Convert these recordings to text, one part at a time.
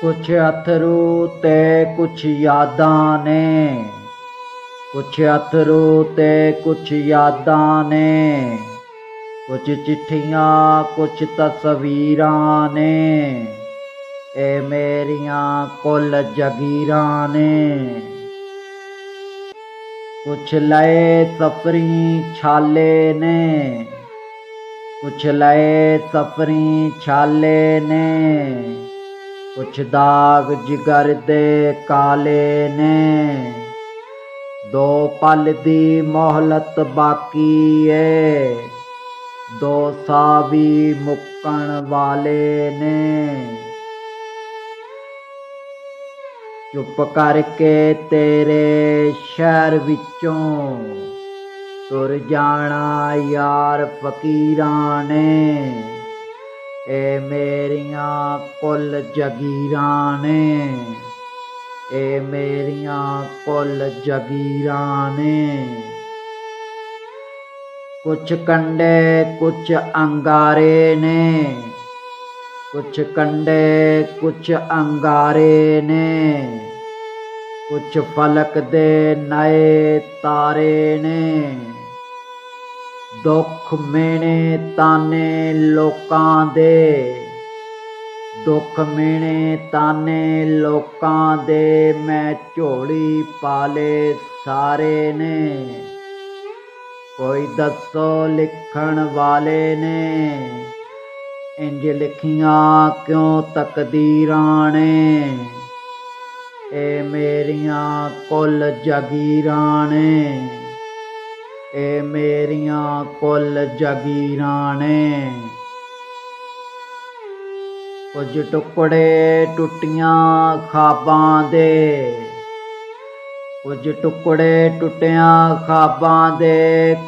कुछ अथरू ते कुछ यादां ने, कुछ अथरू ते कुछ यादां ने, कुछ चिट्ठियां कुछ तस्वीरां ने, ए मेरियां कुल जगीरां ने। कुछ लए सफरी छाले ने, कुछ लए सफरी छाले ने, कुछ दाग जिगर दे काले ने। दो पल दी मोहलत बाकी है, दो साह भी मुक्कण वाले ने। चुप करके तेरे शहर विचों तुर जाना यार फकीरां ने, ए मेरियां कुल जगीरां ने, ए मेरियां कुल जगीरां ने। कुछ कंडे कुछ अंगारे ने, कुछ कंडे कुछ अंगारे ने, कुछ फलक दे नए तारे ने। दुख मेणे ताने लोकां दे, दुख मेणे ताने लोकां दे, मैं झोली पाले सारे ने। कोई दसो लिखण वाले ने, इंज लिखियां क्यों तकदीरां ने, ए मेरियां कुल जगीरां ने, ए मेरियां कुल जगीरां ने। कुछ टुकड़े टुटियां ख्वाबां दे, कुछ टुकड़े टुटियां ख्वाबां दे,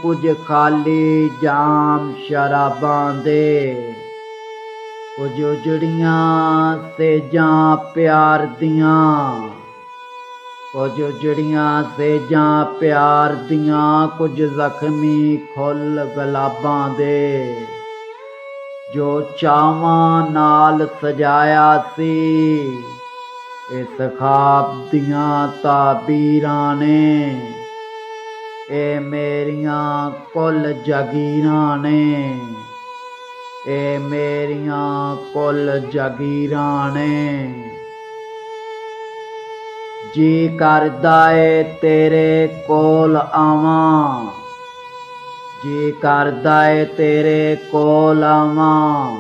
कुछ खाली जाम शराबां दे। कुछ उजड़ियां सेजां प्यार दियां, कुछ उजड़ियां सेजां प्यार दियां, कुछ जख्मी फुल गुलाबां दे। जो चावां नाल सजाया सी, इस ख्वाब दियां ताबीरां ने, ए मेरियां कुल जगीरां ने, ए मेरियां कुल जगीरां ने। जी करदा ए तेरे कोल आवां, जी करदा ए तेरे कोल आवां,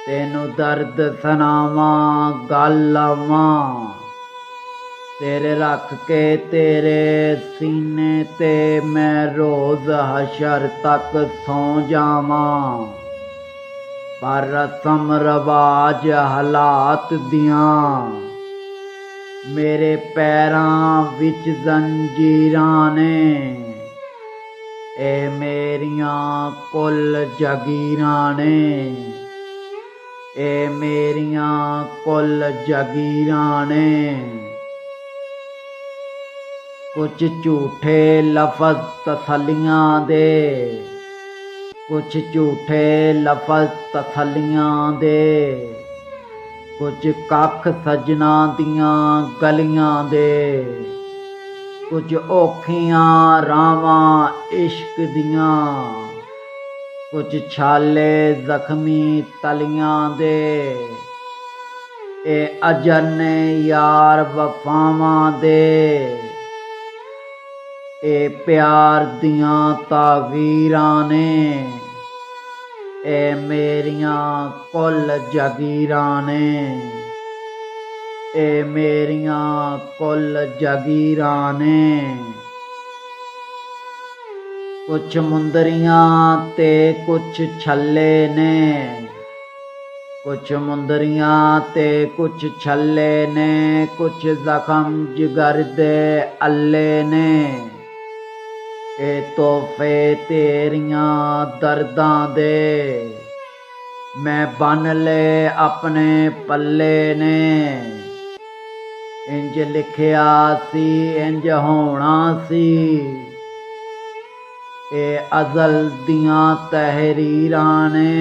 तेनू दर्द सुनावां गल लावां। सिर रख के तेरे सीने ते मैं रोज़ हशर तक सौ जावां, पर रस्म रवाज हालात दियां मेरे पैरां विच जंजीरां ने, ए मेरियां कुल जगीरां ने, ए मेरियां कुल जगीरां ने। कुछ झूठे लफज तसल्लियां दे, कुछ झूठे लफज तसल्लियां दे, कुछ कख सजना दियां गलियां दे। कुछ औखियां रावां इश्क दियां, कुछ छाले जख्मी तलियां दे, ए अजर ने यार वफावां दे, ए प्यार दियां तावीरां ने, ए मेरियां कुल जगीरां ने, ए मेरियां कुल जगीरां ने। कुछ मुंदरियां ते कुछ छल्ले ने, कुछ मुंदरियां ते कुछ छल्ले ने, कुछ जख्म जिगर दे अल्ले ने, ए तोहफे तेरियां दर्दां दे, मैं बन ले अपने पल्ले ने। इंज लिखिया सी इंज होना सी, ए अज़ल दियां तहरीरां ने,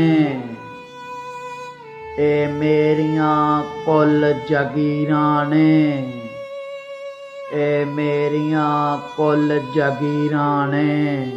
ਇਹ ਮੇਰੀਆਂ ਕੁੱਲ ਜਾਗੀਰਾਂ ਨੇ, ਇਹ ਮੇਰੀਆਂ ਕੁੱਲ ਜਾਗੀਰਾਂ ਨੇ।